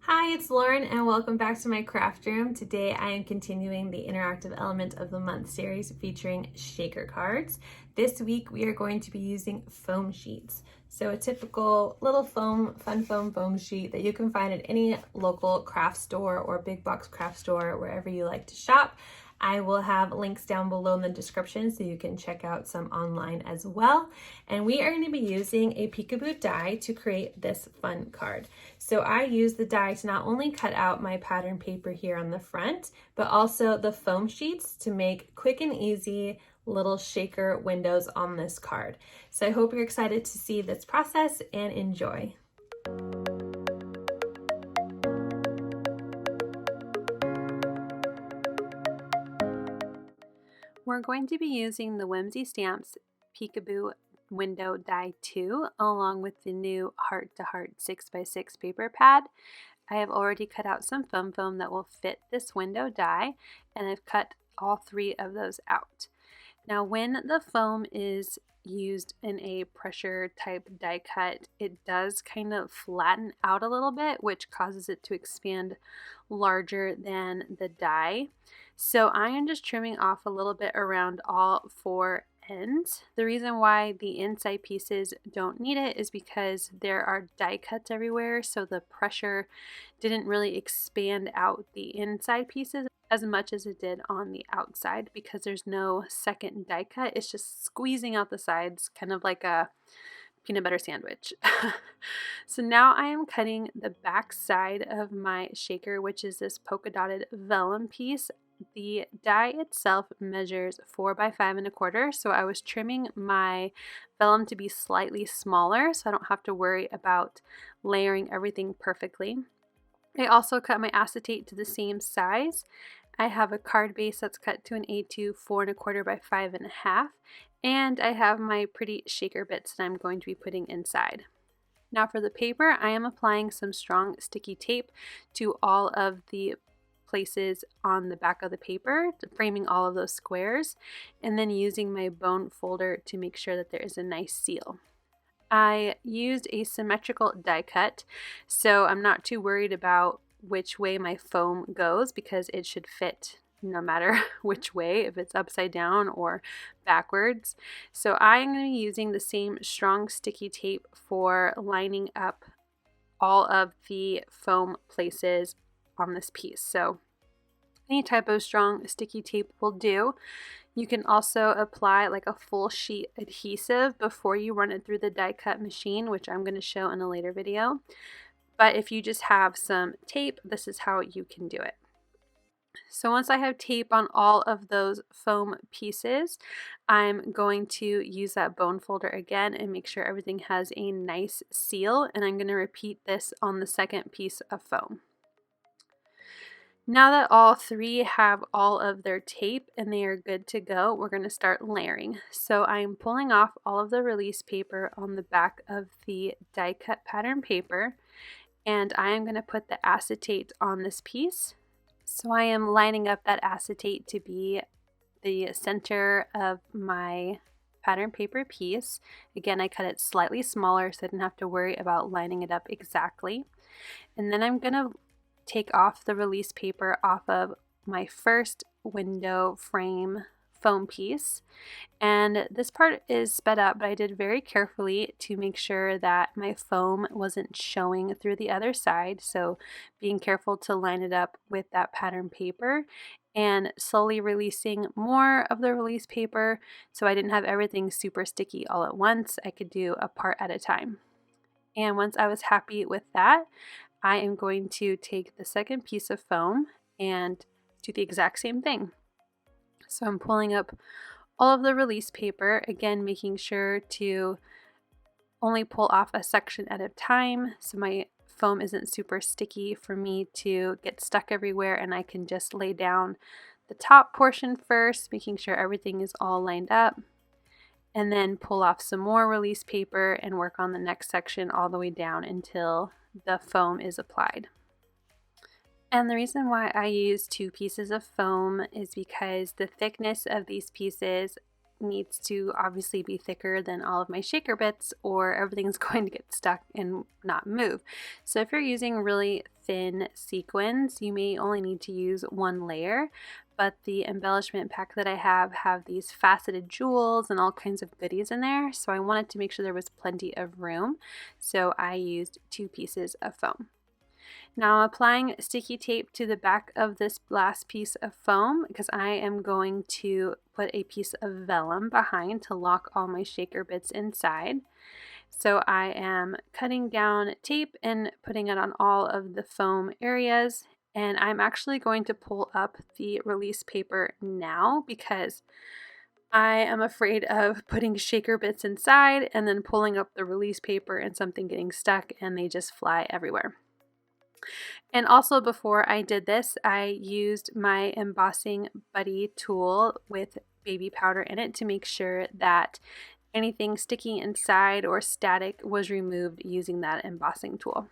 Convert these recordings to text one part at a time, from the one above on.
Hi, it's Lauren and welcome back to my craft room. Today I am continuing the Interactive Element of the Month series featuring shaker cards. This week we are going to be using foam sheets. So a typical little fun foam sheet that you can find at any local craft store or big box craft store, wherever you like to shop. I will have links down below in the description so you can check out some online as well. And we are going to be using a Peekaboo die to create this fun card. So I use the die to not only cut out my pattern paper here on the front, but also the foam sheets to make quick and easy little shaker windows on this card. So I hope you're excited to see this process and enjoy. We're going to be using the Whimsy Stamps Peekaboo Window Die 2 along with the new Heart to Heart 6x6 paper pad. I have already cut out some foam that will fit this window die, and I've cut all three of those out. Now when the foam is used in a pressure type die cut, it does kind of flatten out a little bit, which causes it to expand larger than the die. So I am just trimming off a little bit around all four ends. The reason why the inside pieces don't need it is because there are die cuts everywhere, so the pressure didn't really expand out the inside pieces as much as it did on the outside, because there's no second die cut. It's just squeezing out the sides, kind of like a peanut butter sandwich. So now I am cutting the back side of my shaker, which is this polka dotted vellum piece. The die itself measures 4 by 5 1/4, so I was trimming my vellum to be slightly smaller so I don't have to worry about layering everything perfectly. I also cut my acetate to the same size. I have a card base that's cut to an A2 4 1/4 by 5 1/2, and I have my pretty shaker bits that I'm going to be putting inside. Now for the paper, I am applying some strong sticky tape to all of the places on the back of the paper, framing all of those squares, and then using my bone folder to make sure that there is a nice seal. I used a symmetrical die cut, so I'm not too worried about which way my foam goes because it should fit no matter which way, if it's upside down or backwards. So I'm going to be using the same strong sticky tape for lining up all of the foam places on this piece. So any type of strong sticky tape will do. You can also apply like a full sheet adhesive before you run it through the die cut machine, which I'm going to show in a later video. But if you just have some tape, this is how you can do it. So once I have tape on all of those foam pieces, I'm going to use that bone folder again and make sure everything has a nice seal, and I'm going to repeat this on the second piece of foam. Now that all three have all of their tape and they are good to go, we're going to start layering. So I'm pulling off all of the release paper on the back of the die cut pattern paper, and I am going to put the acetate on this piece. So I am lining up that acetate to be the center of my pattern paper piece. Again, I cut it slightly smaller so I didn't have to worry about lining it up exactly. And then I'm going to take off the release paper off of my first window frame foam piece, and this part is sped up, but I did very carefully to make sure that my foam wasn't showing through the other side, so being careful to line it up with that pattern paper and slowly releasing more of the release paper so I didn't have everything super sticky all at once. I could do a part at a time. And once I was happy with that, I am going to take the second piece of foam and do the exact same thing. So I'm pulling up all of the release paper, again making sure to only pull off a section at a time so my foam isn't super sticky for me to get stuck everywhere, and I can just lay down the top portion first, making sure everything is all lined up, and then pull off some more release paper and work on the next section all the way down until the foam is applied. And the reason why I use two pieces of foam is because the thickness of these pieces needs to obviously be thicker than all of my shaker bits or everything's going to get stuck and not move. So if you're using really thin sequins, you may only need to use one layer, but the embellishment pack that I have these faceted jewels and all kinds of goodies in there, so I wanted to make sure there was plenty of room, so I used 2 pieces of foam. Now I'm applying sticky tape to the back of this last piece of foam because I am going to put a piece of vellum behind to lock all my shaker bits inside. So I am cutting down tape and putting it on all of the foam areas, and I'm actually going to pull up the release paper now because I am afraid of putting shaker bits inside and then pulling up the release paper and something getting stuck and they just fly everywhere. And also before I did this, I used my embossing buddy tool with baby powder in it to make sure that anything sticky inside or static was removed using that embossing tool.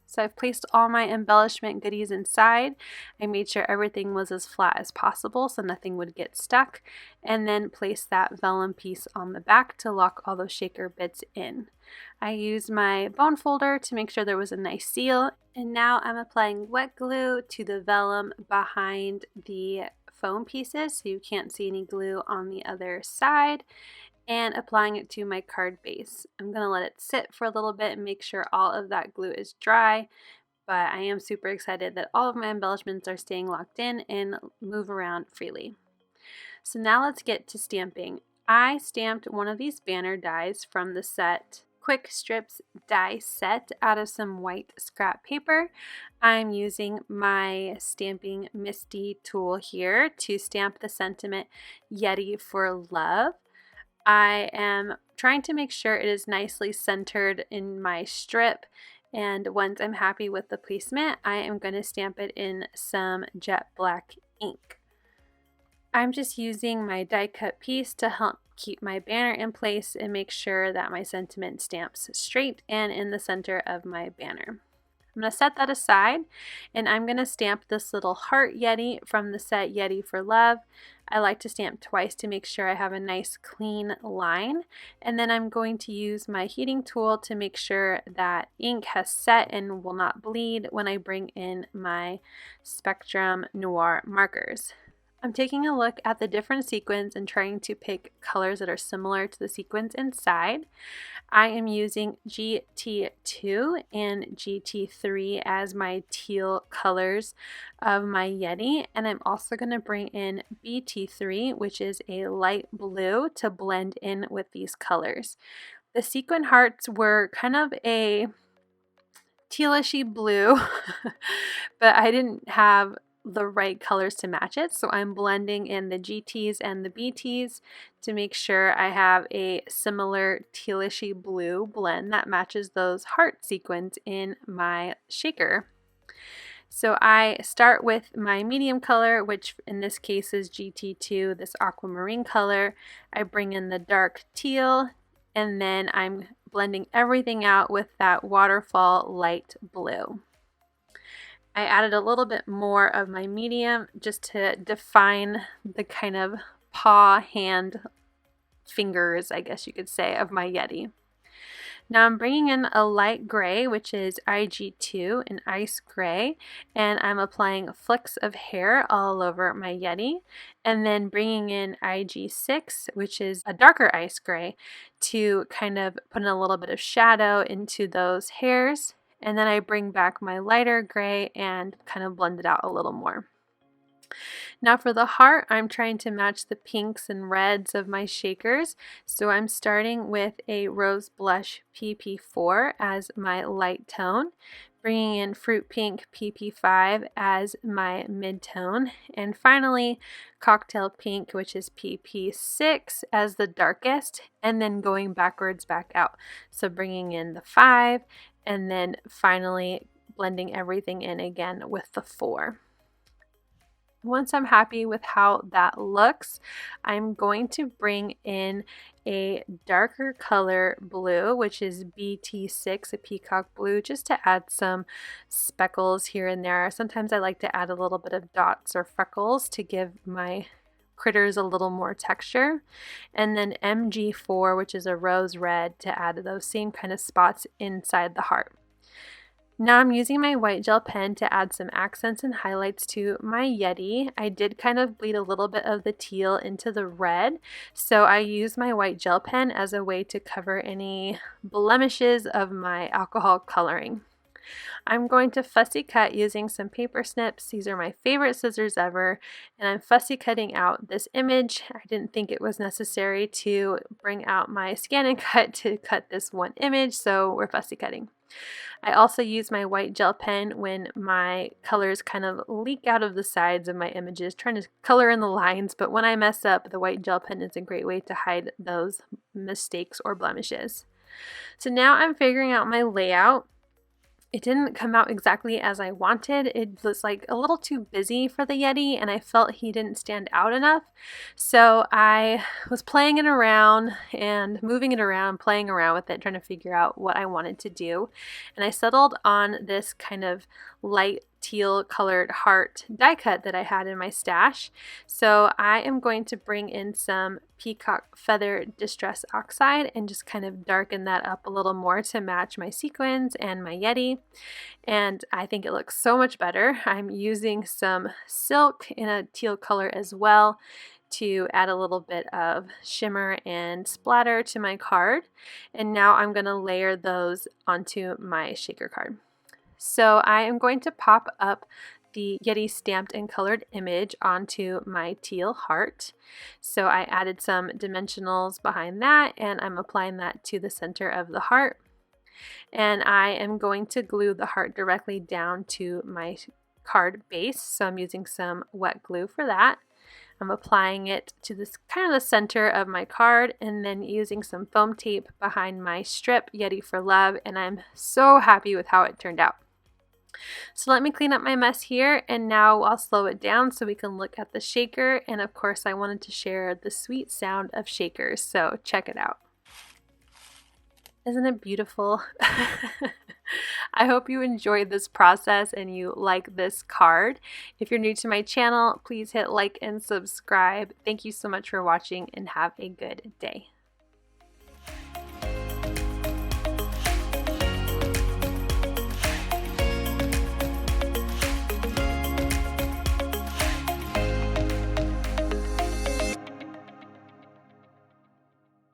So I've placed all my embellishment goodies inside. I made sure everything was as flat as possible so nothing would get stuck, and then placed that vellum piece on the back to lock all those shaker bits in. I used my bone folder to make sure there was a nice seal, and now I'm applying wet glue to the vellum behind the foam pieces so you can't see any glue on the other side, and applying it to my card base. I'm going to let it sit for a little bit and make sure all of that glue is dry, but I am super excited that all of my embellishments are staying locked in and move around freely. So now let's get to stamping. I stamped one of these banner dies from the set Quick Strips die set out of some white scrap paper. I'm using my Stamping Misty tool here to stamp the sentiment Yeti for love. I am trying to make sure it is nicely centered in my strip, and once I'm happy with the placement, I am going to stamp it in some jet black ink. I'm just using my die cut piece to help keep my banner in place and make sure that my sentiment stamps straight and in the center of my banner. I'm going to set that aside, and I'm going to stamp this little heart Yeti from the set Yeti for Love. I like to stamp twice to make sure I have a nice clean line, and then I'm going to use my heating tool to make sure that ink has set and will not bleed when I bring in my Spectrum Noir markers. I'm taking a look at the different sequins and trying to pick colors that are similar to the sequins inside. I am using GT2 and GT3 as my teal colors of my Yeti, and I'm also going to bring in BT3, which is a light blue, to blend in with these colors. The sequin hearts were kind of a tealishy blue, but I didn't have the right colors to match it, so I'm blending in the GTs and the BTs to make sure I have a similar tealishy blue blend that matches those heart sequins in my shaker. So I start with my medium color, which in this case is GT2, this aquamarine color. I bring in the dark teal, and then I'm blending everything out with that waterfall light blue. I added a little bit more of my medium just to define the kind of paw, hand, fingers, I guess you could say, of my Yeti. Now I'm bringing in a light gray, which is IG2, an ice gray, and I'm applying flecks of hair all over my Yeti, and then bringing in IG6, which is a darker ice gray, to kind of put in a little bit of shadow into those hairs. And then I bring back my lighter gray and kind of blend it out a little more. Now for the heart, I'm trying to match the pinks and reds of my shakers. So I'm starting with a Rose Blush PP4 as my light tone, bringing in Fruit Pink PP5 as my mid-tone, and finally Cocktail Pink, which is PP6 as the darkest, and then going backwards back out. So bringing in the 5, and then finally blending everything in again with the 4. Once I'm happy with how that looks, I'm going to bring in a darker color blue, which is BT6, a peacock blue, just to add some speckles here and there. Sometimes I like to add a little bit of dots or freckles to give my critters a little more texture. And then MG4, which is a rose red, to add those same kind of spots inside the heart. Now I'm using my white gel pen to add some accents and highlights to my Yeti. I did kind of bleed a little bit of the teal into the red, so I used my white gel pen as a way to cover any blemishes of my alcohol coloring. I'm going to fussy cut using some paper snips. These are my favorite scissors ever, and I'm fussy cutting out this image. I didn't think it was necessary to bring out my scan and cut to cut this one image, so we're fussy cutting. I also use my white gel pen when my colors kind of leak out of the sides of my images, trying to color in the lines, but when I mess up, the white gel pen is a great way to hide those mistakes or blemishes. So now I'm figuring out my layout. It didn't come out exactly as I wanted. It was like a little too busy for the Yeti, and I felt he didn't stand out enough. So I was playing it around and moving it around, playing around with it, trying to figure out what I wanted to do. And I settled on this kind of light teal colored heart die cut that I had in my stash. So I am going to bring in some peacock feather distress oxide and just kind of darken that up a little more to match my sequins and my Yeti. And I think it looks so much better. I'm using some silk in a teal color as well to add a little bit of shimmer and splatter to my card. And now I'm going to layer those onto my shaker card. So I am going to pop up the Yeti stamped and colored image onto my teal heart. So I added some dimensionals behind that, and I'm applying that to the center of the heart. And I am going to glue the heart directly down to my card base. So I'm using some wet glue for that. I'm applying it to this kind of the center of my card and then using some foam tape behind my strip, Yeti for Love, and I'm so happy with how it turned out. So let me clean up my mess here, and now I'll slow it down so we can look at the shaker. And of course I wanted to share the sweet sound of shakers, so check it out. Isn't it beautiful? I hope you enjoyed this process and you like this card. If you're new to my channel, please hit like and subscribe. Thank you so much for watching and have a good day.